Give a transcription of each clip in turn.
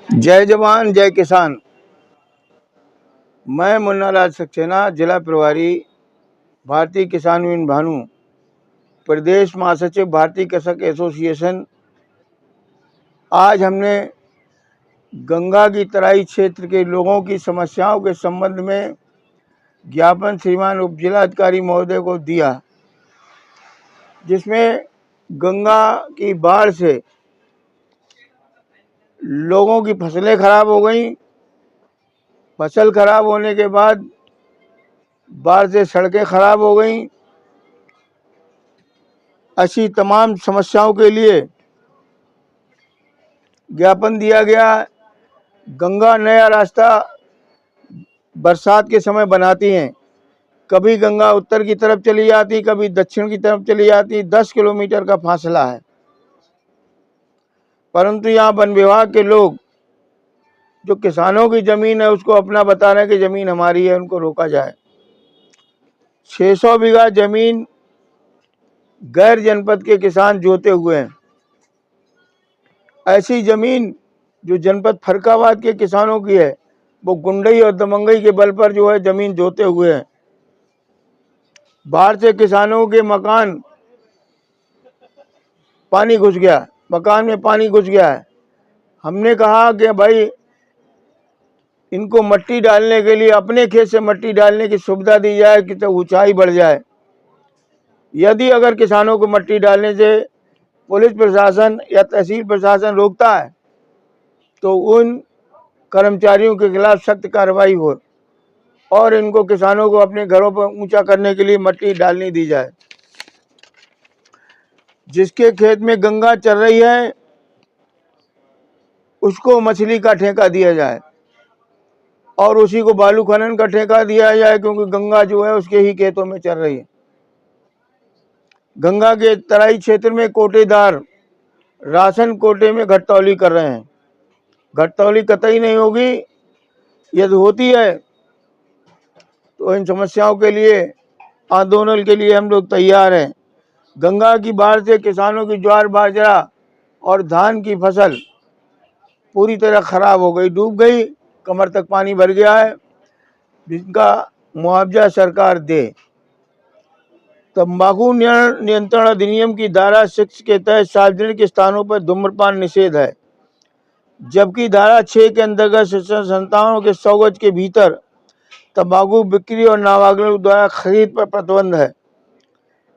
जय जवान जय किसान। मैं मुन्ना लाल सक्सेना, जिला प्रभारी भारतीय किसान यूनियन भानु, प्रदेश महासचिव भारतीय कृषक एसोसिएशन। आज हमने गंगा की तराई क्षेत्र के लोगों की समस्याओं के संबंध में ज्ञापन श्रीमान उप जिलाधिकारी महोदय को दिया, जिसमें गंगा की बाढ़ से लोगों की फसलें खराब हो गई। फसल खराब होने के बाद बाढ़ से सड़कें खराब हो गई। ऐसी तमाम समस्याओं के लिए ज्ञापन दिया गया। गंगा नया रास्ता बरसात के समय बनाती हैं। कभी गंगा उत्तर की तरफ चली जाती, कभी दक्षिण की तरफ चली जाती। 10 किलोमीटर का फासला है, परंतु यहाँ वन विभाग के लोग जो किसानों की जमीन है उसको अपना बता रहे हैं कि जमीन हमारी है, उनको रोका जाए। 600 बीघा जमीन गैर जनपद के किसान जोते हुए हैं। ऐसी जमीन जो जनपद फरक्काबाद के किसानों की है, वो गुंडई और दमंगई के बल पर जो है जमीन जोते हुए हैं। बाहर से किसानों के मकान पानी घुस गया, मकान में पानी घुस गया है। हमने कहा कि भाई इनको मट्टी डालने के लिए अपने खेत से मट्टी डालने की सुविधा दी जाए कि तो ऊंचाई बढ़ जाए। यदि अगर किसानों को मट्टी डालने से पुलिस प्रशासन या तहसील प्रशासन रोकता है तो उन कर्मचारियों के खिलाफ सख्त कार्रवाई हो और इनको किसानों को अपने घरों पर ऊंचा करने के लिए मट्टी डालनी दी जाए। जिसके खेत में गंगा चल रही है उसको मछली का ठेका दिया जाए और उसी को बालू खनन का ठेका दिया जाए, क्योंकि गंगा जो है उसके ही खेतों में चल रही है। गंगा के तराई क्षेत्र में कोटेदार राशन कोटे में घटतौली कर रहे हैं। घटतौली कतई नहीं होगी। यदि होती है तो इन समस्याओं के लिए आंदोलन के लिए हम लोग तैयार हैं। गंगा की बाढ़ से किसानों की ज्वार बाजरा और धान की फसल पूरी तरह खराब हो गई, डूब गई। कमर तक पानी भर गया है, जिसका मुआवजा सरकार दे। तंबाकू नियंत्रण अधिनियम की धारा 6 के तहत सार्वजनिक स्थानों पर धूम्रपान निषेध है, जबकि धारा 6 के अंतर्गत शिक्षण संस्थानों के 100 गज के भीतर तंबाकू बिक्री और नाबालिगों द्वारा खरीद पर प्रतिबंध है।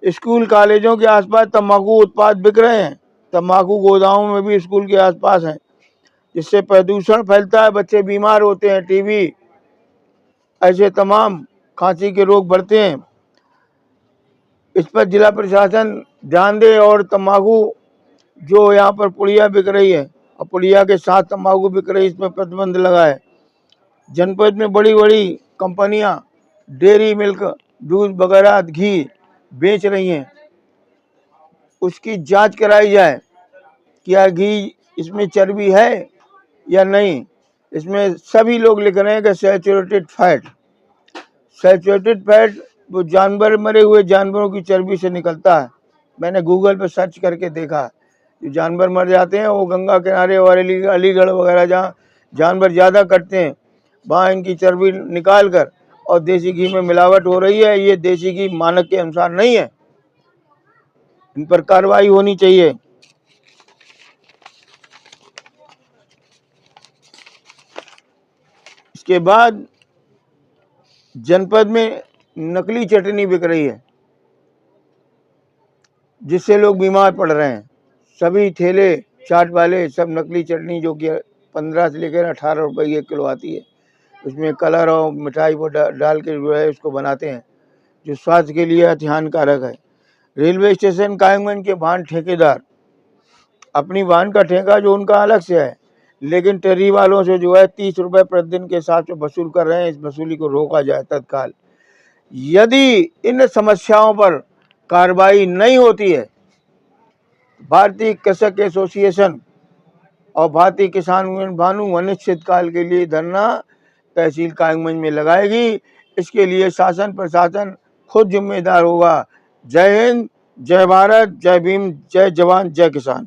स्कूल कॉलेजों के आसपास तंबाकू उत्पाद बिक रहे हैं। तंबाकू गोदामों में भी स्कूल के आसपास हैं, जिससे प्रदूषण फैलता है, बच्चे बीमार होते हैं, टीबी ऐसे तमाम खांसी के रोग बढ़ते हैं। इस पर जिला प्रशासन ध्यान दे और तंबाकू जो यहाँ पर पुड़िया बिक रही है और पुड़िया के साथ तंबाकू बिक रही है, इस पर प्रतिबंध लगाए। जनपद में बड़ी बड़ी कंपनियां डेयरी मिल्क, दूध वगैरह, घी बेच रही हैं, उसकी जांच कराई जाए। क्या घी इसमें चर्बी है या नहीं। इसमें सभी लोग लिख रहे हैं कि सैचुरेटेड फैट। सैचुरेटेड फैट वो जानवर, मरे हुए जानवरों की चर्बी से निकलता है। मैंने गूगल पर सर्च करके देखा, जो जानवर मर जाते हैं वो गंगा किनारे और अलीगढ़ वगैरह जहाँ जानवर ज़्यादा कटते हैं वहाँ इनकी चर्बी निकाल कर और देसी घी में मिलावट हो रही है। ये देसी घी मानक के अनुसार नहीं है, इन पर कार्रवाई होनी चाहिए। इसके बाद जनपद में नकली चटनी बिक रही है, जिससे लोग बीमार पड़ रहे हैं। सभी ठेले चाट वाले सब नकली चटनी, जो कि 15 से लेकर 18 रुपये 1 किलो आती है, उसमें कलर और मिठाई को डाल के जो है उसको बनाते हैं, जो स्वास्थ्य के लिए अति हानिकारक है। रेलवे स्टेशन कायमगंज के वाहन ठेकेदार अपनी वाहन का ठेका जो उनका अलग से है, लेकिन टेरी वालों से जो है 30 रुपये प्रतिदिन के हिसाब से वसूल कर रहे हैं। इस वसूली को रोका जाए तत्काल। यदि इन समस्याओं पर कार्रवाई नहीं होती है, भारतीय कृषक एसोसिएशन और भारतीय किसान यूनियन भानु अनिश्चितकाल के लिए धरना तहसील कायमगंज में लगाएगी। इसके लिए शासन प्रशासन खुद जिम्मेदार होगा। जय हिंद, जय भारत, जय भीम, जय जवान, जय किसान।